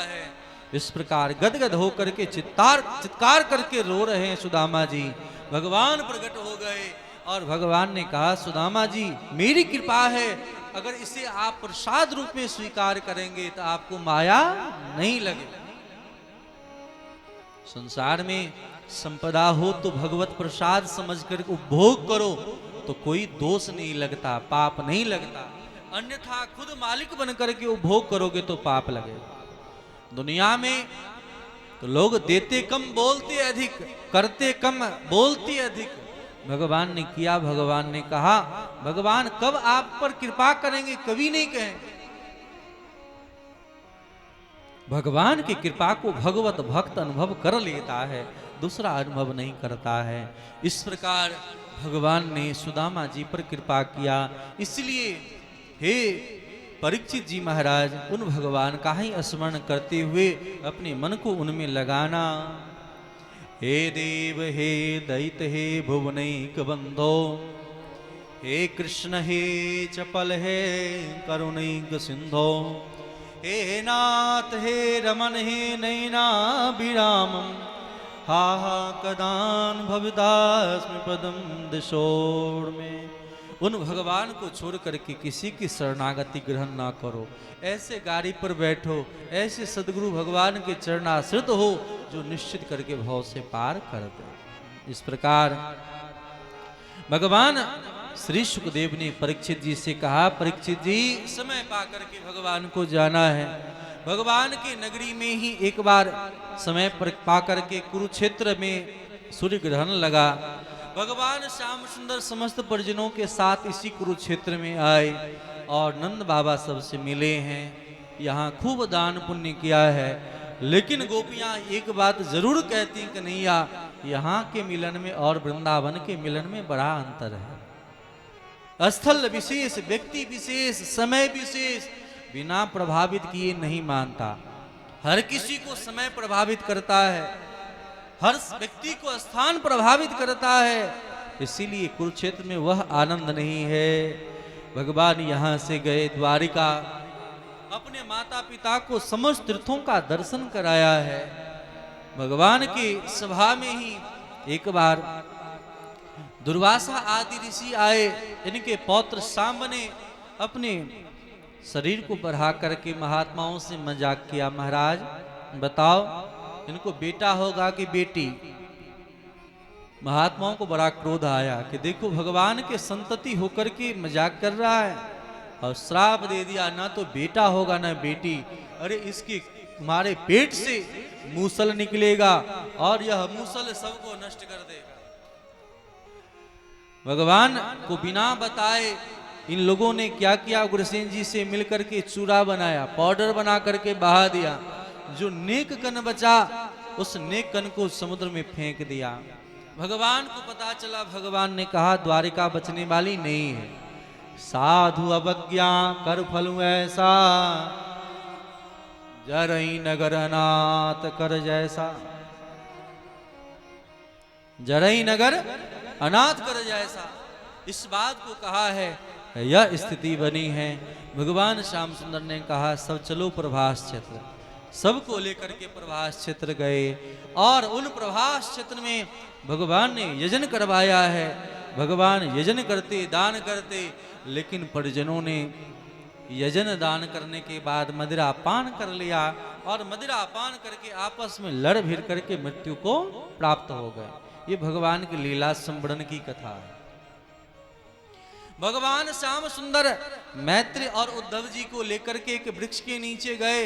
है। इस प्रकार गदगद होकर के चित्कार करके रो रहे हैं सुदामा जी। भगवान प्रकट हो गए और भगवान ने कहा, सुदामा जी मेरी कृपा है, अगर इसे आप प्रसाद रूप में स्वीकार करेंगे तो आपको माया नहीं लगे। संसार में संपदा हो तो भगवत प्रसाद समझकर उपभोग करो तो कोई दोष नहीं लगता, पाप नहीं लगता। अन्यथा खुद मालिक बन करके उपभोग करोगे तो पाप लगेगा। दुनिया में तो लोग देते कम बोलते अधिक, करते कम बोलते अधिक। भगवान ने किया, भगवान ने कहा, भगवान कब आप पर कृपा करेंगे कभी नहीं कहेंगे। भगवान की कृपा को भगवत भक्त अनुभव कर लेता है, दूसरा अनुभव नहीं करता है। इस प्रकार भगवान ने सुदामा जी पर कृपा किया। इसलिए हे परीक्षित जी महाराज, उन भगवान का ही स्मरण करते हुए अपने मन को उनमें लगाना। हे देव हे दैत्य हे भुवनैक बंधो, हे कृष्ण हे चपल हे करुणैक सिंधो, हे नाथ हे रमन हे नैना विरामम, हा हा कदान भविदास्मि पदम दिशोर में। उन भगवान को छोड़ करके किसी की शरणागति ग्रहण ना करो। ऐसे गाड़ी पर बैठो, ऐसे सदगुरु भगवान के चरणाश्रित हो जो निश्चित करके भव से पार कर दे। इस प्रकार भगवान श्री सुखदेव ने परीक्षित जी से कहा, परीक्षित जी समय पा करके भगवान को जाना है। भगवान के नगरी में ही एक बार समय पर पा करके कुरुक्षेत्र में सूर्य ग्रहण लगा। भगवान श्याम सुंदर समस्त परिजनों के साथ इसी कुरुक्षेत्र में आए और नंद बाबा सबसे मिले हैं। यहाँ खूब दान पुण्य किया है, लेकिन गोपियां एक बात जरूर कहती कन्हैया, यहाँ के मिलन में और वृंदावन के मिलन में बड़ा अंतर है। स्थल विशेष, व्यक्ति विशेष, समय विशेष बिना प्रभावित किए नहीं मानता। हर किसी को समय प्रभावित करता है, हर व्यक्ति को स्थान प्रभावित करता है। इसीलिए कुरुक्षेत्र में वह आनंद नहीं है। भगवान यहाँ से गए द्वारिका, अपने माता पिता को समस्त तीर्थों का दर्शन कराया है। भगवान की सभा में ही एक बार दुर्वासा आदि ऋषि आए। इनके पौत्र सांब ने अपने शरीर को बढ़ा करके महात्माओं से मजाक किया, महाराज बताओ इनको बेटा होगा कि बेटी। महात्माओं को बड़ा क्रोध आया कि देखो भगवान के संतति होकर के मजाक कर रहा है और श्राप दे दिया, ना तो बेटा होगा ना बेटी। अरे इसके तुम्हारे पेट से मूसल निकलेगा और यह मूसल सबको नष्ट कर देगा। भगवान को बिना बताए इन लोगों ने क्या किया, उग्रसेन जी से मिलकर के चूरा बनाया, पाउडर बना करके बहा दिया। जो नेक कण बचा उस नेक कण को समुद्र में फेंक दिया। भगवान को पता चला, भगवान ने कहा द्वारिका बचने वाली नहीं है। साधु अवज्ञा कर फलू ऐसा, जरई नगर अनाथ कर जैसा। जरई नगर अनाथ कर जैसा, इस बात को कहा है, यह स्थिति बनी है। भगवान श्याम सुंदर ने कहा सब चलो प्रभास क्षेत्र। सबको लेकर के प्रभास क्षेत्र गए और उन प्रभास क्षेत्र में भगवान ने यजन करवाया है। भगवान यजन करते, दान करते, लेकिन परिजनों ने यजन दान करने के बाद मदिरा पान कर लिया और मदिरा पान करके आपस में लड़ भिड़ करके मृत्यु को प्राप्त हो गए। ये भगवान की लीला संवर्णन की कथा है। भगवान श्याम सुंदर मैत्री और उद्धव जी को लेकर के एक वृक्ष के नीचे गए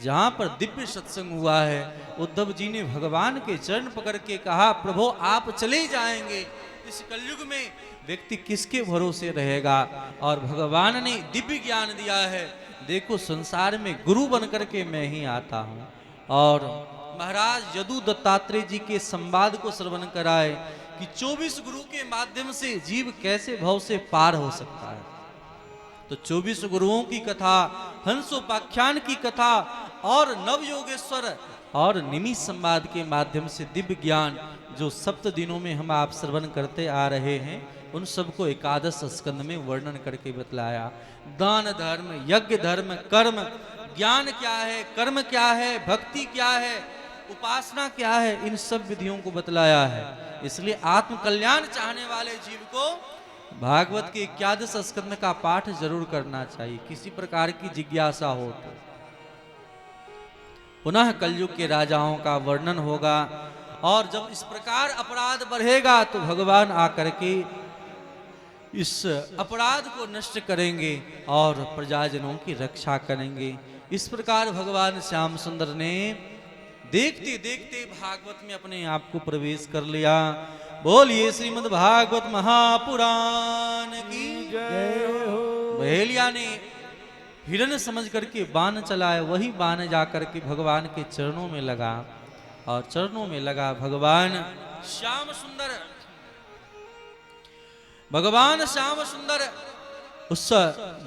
जहां पर दिव्य सत्संग हुआ है। उद्धव जी ने भगवान के चरण पकड़ के कहा, प्रभु आप चले जाएंगे, इस कलयुग में व्यक्ति किसके भरोसे रहेगा। और भगवान ने दिव्य ज्ञान दिया है, देखो संसार में गुरु बनकर के मैं ही आता हूं। और महाराज यदु दत्तात्रेय जी के संवाद को श्रवण कराए कि 24 गुरु के माध्यम से जीव कैसे भव से पार हो सकता है। तो 24 गुरुओं की कथा, हंसोपाख्यान की कथा और नव योगेश्वर और निमि संवाद के माध्यम से दिव्य ज्ञान जो सप्त दिनों में हम आप श्रवण करते आ रहे हैं, उन सबको एकादश स्कंद में वर्णन करके बतलाया। दान धर्म, यज्ञ धर्म, कर्म, ज्ञान क्या है, कर्म क्या है, भक्ति क्या है, उपासना क्या है, इन सब विधियों को बतलाया है। इसलिए आत्म कल्याण चाहने वाले जीव को भागवत के 11 स्कंद का पाठ जरूर करना चाहिए, किसी प्रकार की जिज्ञासा हो तो। पुनः कलयुग के राजाओं का वर्णन होगा, और जब इस प्रकार अपराध बढ़ेगा तो भगवान आकर के इस अपराध को नष्ट करेंगे और प्रजाजनों की रक्षा करेंगे। इस प्रकार भगवान श्याम सुंदर ने देखते देखते भागवत में अपने आप को प्रवेश कर लिया। बोलिए श्रीमद् भागवत महापुराण की जय हो। बहेलिया ने हिरण समझ करके बाण चलाया, वही बाण जाकर के भगवान के चरणों में लगा, और चरणों में लगा भगवान श्याम सुंदर। भगवान श्याम सुंदर उस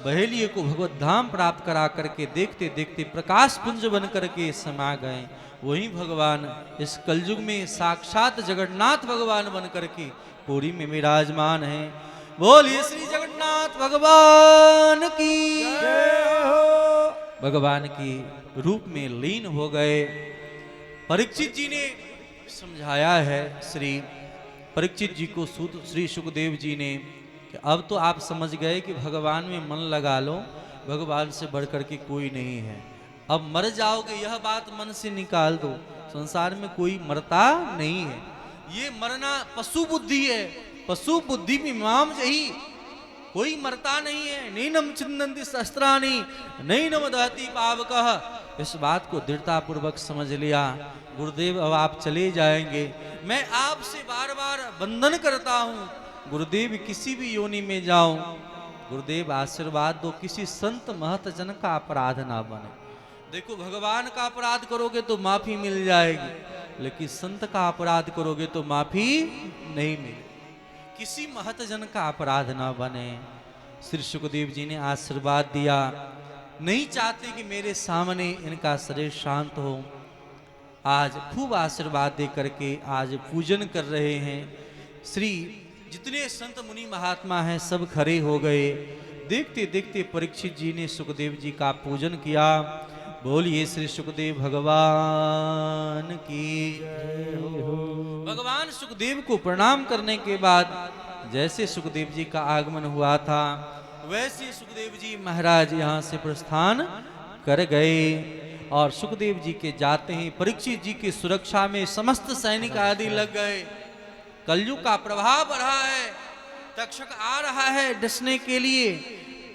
बहेलिए को भगवत धाम प्राप्त करा करके देखते देखते प्रकाश पुंज बन करके समा गए। वही भगवान इस कलयुग में साक्षात जगन्नाथ भगवान बन करके पुरी में विराजमान है। बोलिए श्री जगन्नाथ भगवान की जय हो। भगवान की रूप में लीन हो गए। परीक्षित जी ने समझाया है, श्री परीक्षित जी को सूत श्री सुखदेव जी ने, कि अब तो आप समझ गए कि भगवान में मन लगा लो, भगवान से बढ़कर के कोई नहीं है। अब मर जाओगे यह बात मन से निकाल दो, संसार में कोई मरता नहीं है। ये मरना पशु बुद्धि है, पशु बुद्धि में माम जही, कोई मरता नहीं है। नैनम चिन्नन्ति शस्त्राणि नैनम दहति पावकः। इस बात को दृढ़ता पूर्वक समझ लिया। गुरुदेव अब आप चले जाएंगे, मैं आपसे बार बार वंदन करता हूँ, गुरुदेव किसी भी योनि में जाऊं, गुरुदेव आशीर्वाद दो, किसी संत महत जन का अपराध ना बने। देखो भगवान का अपराध करोगे तो माफी मिल जाएगी, लेकिन संत का अपराध करोगे तो माफी नहीं मिलेगी। किसी महत जन का अपराध ना बने। श्री सुखदेव जी ने आशीर्वाद दिया, नहीं चाहते कि मेरे सामने इनका शरीर शांत हो। आज खूब आशीर्वाद दे करके आज पूजन कर रहे हैं। श्री जितने संत मुनि महात्मा हैं सब खड़े हो गए। देखते देखते परीक्षित जी ने सुखदेव जी का पूजन किया। बोलिए श्री सुखदेव भगवान की जय हो। भगवान सुखदेव को प्रणाम करने के बाद जैसे सुखदेव जी का आगमन हुआ था, वैसे सुखदेव जी महाराज यहाँ से प्रस्थान कर गए। और सुखदेव जी के जाते ही परीक्षित जी की सुरक्षा में समस्त सैनिक आदि लग गए। कलयुग का प्रभाव बढ़ा है, तक्षक आ रहा है डसने के लिए।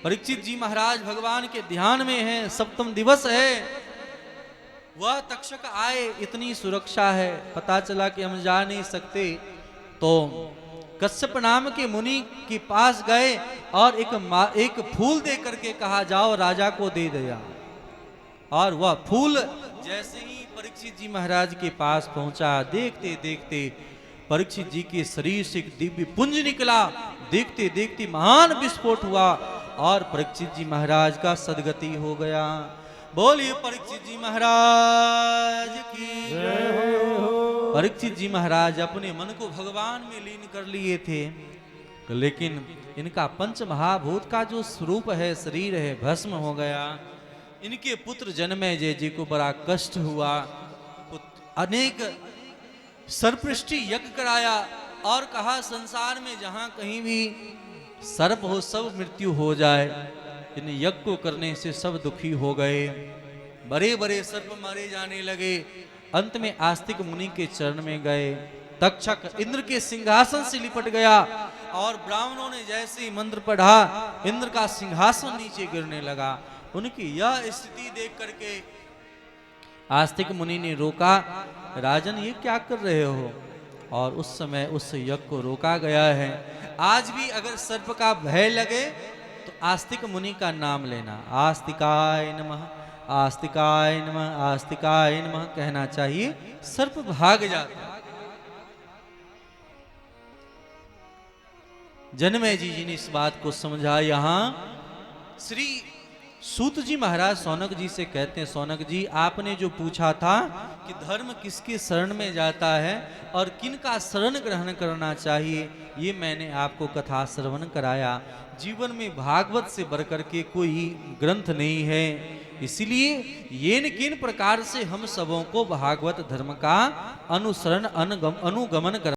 परीक्षित जी महाराज भगवान के ध्यान में हैं, सप्तम दिवस है, वह तक्षक आए, इतनी सुरक्षा है, पता चला कि हम जा नहीं सकते, तो कश्यप नाम के मुनि के पास गए और एक फूल दे करके कहा जाओ राजा को दे दिया। और वह फूल जैसे ही परीक्षित जी महाराज के पास पहुंचा, देखते देखते परीक्षित जी के शरीर से एक दिव्य पुंज निकला। देखते देखते महान विस्फोट हुआ और परीक्षित जी महाराज का सदगति हो गया। बोलिए परीक्षित जी महाराज की जय हो। परीक्षित जी महाराज अपने मन को भगवान में लीन कर लिए थे, लेकिन इनका पंच महाभूत का जो स्वरूप है, शरीर है, भस्म हो गया। इनके पुत्र जन्मेजय जी को बड़ा कष्ट हुआ। अनेक सर्पृष्टि यज्ञ कराया और कहा संसार में जहां कहीं भी सर्प हो सब मृत्यु हो जाए। इन यज्ञ को करने से सब दुखी हो गए। बड़े बड़े सर्प मारे जाने लगे। अंत में आस्तिक मुनि के चरण में गए। तक्षक इंद्र के सिंहासन से लिपट गया और ब्राह्मणों ने जैसे ही मंत्र पढ़ा, इंद्र का सिंहासन नीचे गिरने लगा। उनकी यह स्थिति देख करके आस्तिक मुनि ने रोका, राजन ये क्या कर रहे हो? और उस समय उस यज्ञ को रोका गया है। आज भी अगर सर्प का भय लगे तो आस्तिक मुनि का नाम लेना, आस्तिकाय नमः, आस्तिकाय नमः, आस्तिकाय नमः कहना चाहिए, सर्प भाग जाता। जन्मेजय जी ने इस बात को समझा। यहाँ श्री सूत जी महाराज सौनक जी से कहते हैं, सौनक जी आपने जो पूछा था कि धर्म किसके शरण में जाता है और किन का शरण ग्रहण करना चाहिए, ये मैंने आपको कथा श्रवण कराया। जीवन में भागवत से बढ़कर के कोई ग्रंथ नहीं है। इसलिए ये न किन प्रकार से हम सबों को भागवत धर्म का अनुसरण अनुगमन कर